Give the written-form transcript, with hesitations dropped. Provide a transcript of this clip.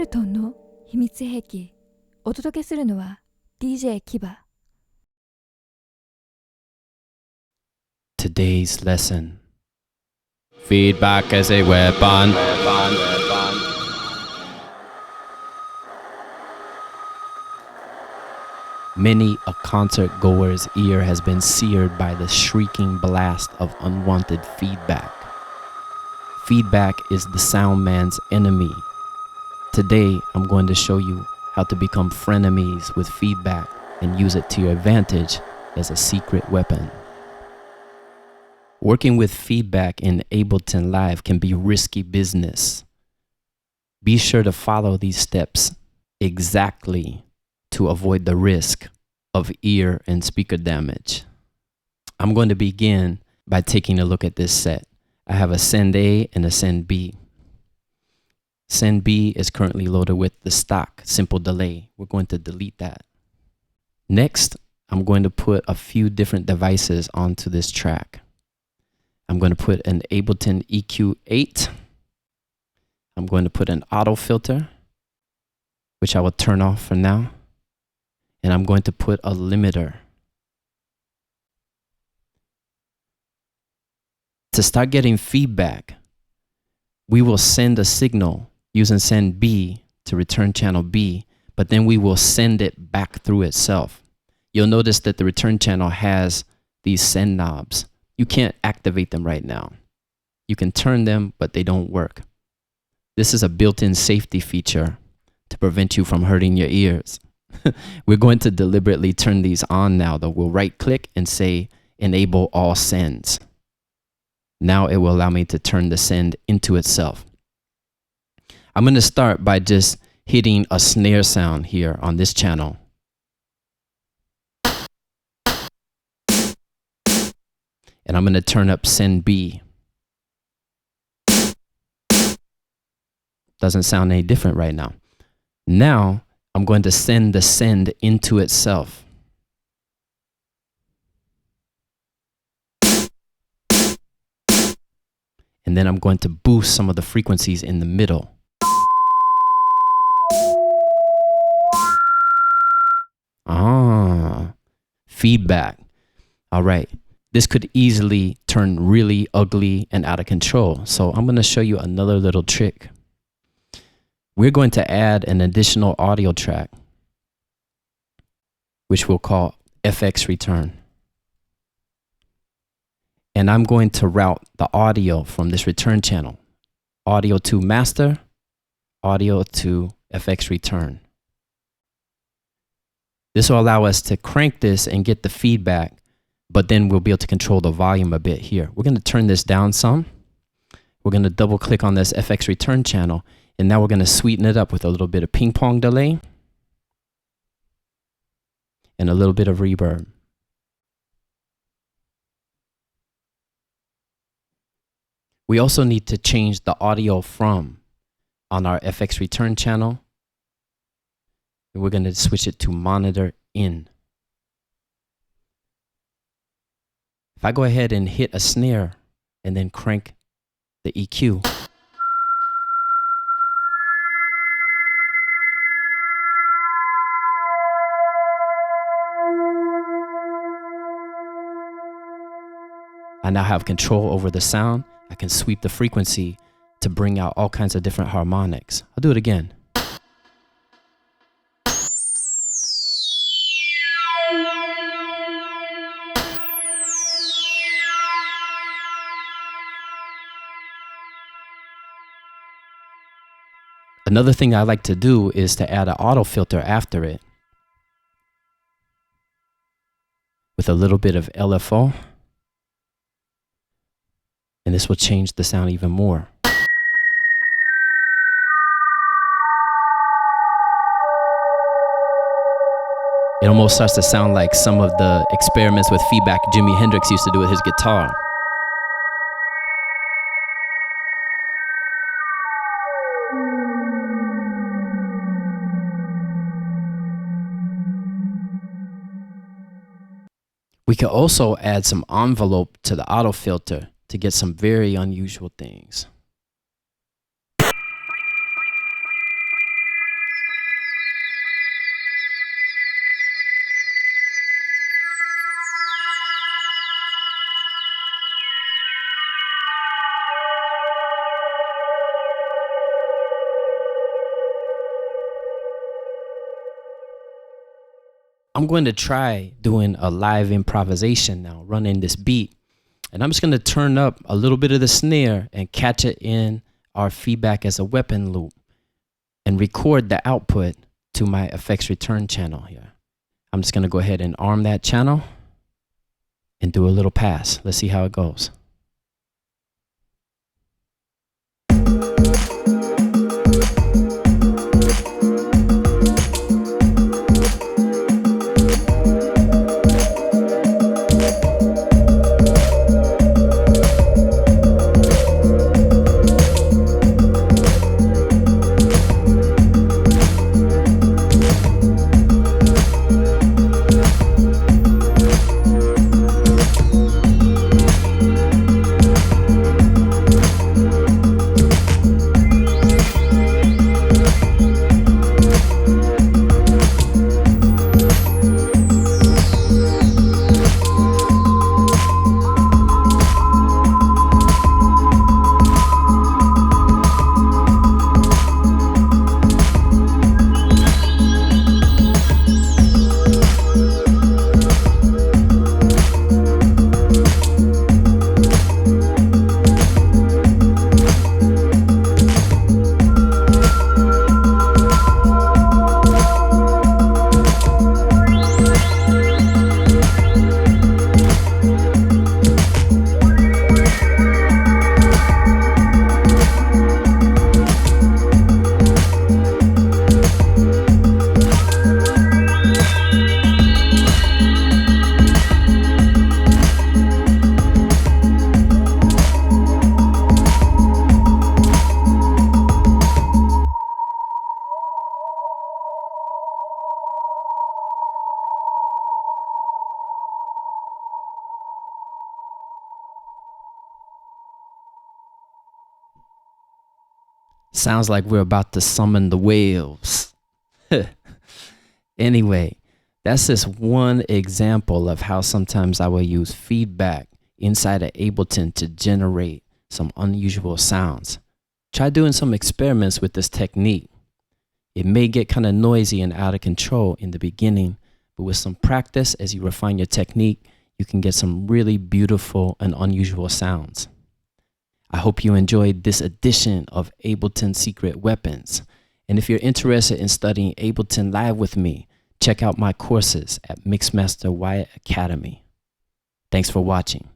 Ableton の秘密兵器。お届けするのは DJ キバ。Today's lesson. Feedback as a weapon. Many a concert goer's ear has been seared by the shrieking blast of unwanted feedback. Feedback is the sound man's enemy. Today, I'm going to show you how to become frenemies with feedback and use it to your advantage as a secret weapon. Working with feedback in Ableton Live can be risky business. Be sure to follow these steps exactly to avoid the risk of ear and speaker damage. I'm going to begin by taking a look at this set. I have a send A and a send B. Send B is currently loaded with the stock simple delay. We're going to delete that. Next, I'm going to put a few different devices onto this track. I'm going to put an Ableton EQ8. I'm going to put an auto filter, which I will turn off for now. And I'm going to put a limiter. To start getting feedback, we will send a signal using send B to return channel B, but then we will send it back through itself. You'll notice that the return channel has these send knobs. You can't activate them right now. You can turn them, but they don't work. This is a built-in safety feature to prevent you from hurting your ears. We're going to deliberately turn these on now, though. We'll right-click and say enable all sends. Now it will allow me to turn the send into itself. I'm going to start by just hitting a snare sound here on this channel. And I'm going to turn up send B. Doesn't sound any different right now. Now I'm going to send the send into itself. And then I'm going to boost some of the frequencies in the middle. Feedback. All right. This could easily turn really ugly and out of control. So I'm going to show you another little trick. We're going to add an additional audio track, which we'll call FX return. And I'm going to route the audio from this return channel, audio to master, audio to FX return. This will allow us to crank this and get the feedback, but then we'll be able to control the volume a bit here. We're going to turn this down some. We're going to double click on this FX return channel, and now we're going to sweeten it up with a little bit of ping pong delay and a little bit of reverb. We also need to change the audio from on our FX return channel. And we're going to switch it to monitor in. If I go ahead and hit a snare and then crank the EQ, I now have control over the sound. I can sweep the frequency to bring out all kinds of different harmonics. I'll do it again. Another thing I like to do is to add an auto filter after it with a little bit of LFO. And this will change the sound even more. It almost starts to sound like some of the experiments with feedback Jimi Hendrix used to do with his guitar. We could also add some envelope to the auto filter to get some very unusual things. I'm going to try doing a live improvisation now, running this beat. And I'm just going to turn up a little bit of the snare and catch it in our feedback as a weapon loop and record the output to my effects return channel here. I'm just going to go ahead and arm that channel and do a little pass. Let's see how it goes. Sounds like we're about to summon the whales. Anyway, that's just one example of how sometimes I will use feedback inside of Ableton to generate some unusual sounds. Try doing some experiments with this technique. It may get kind of noisy and out of control in the beginning, but with some practice, as you refine your technique, you can get some really beautiful and unusual sounds. I hope you enjoyed this edition of Ableton Secret Weapons. And if you're interested in studying Ableton Live with me, check out my courses at Mixmaster Wyatt Academy. Thanks for watching.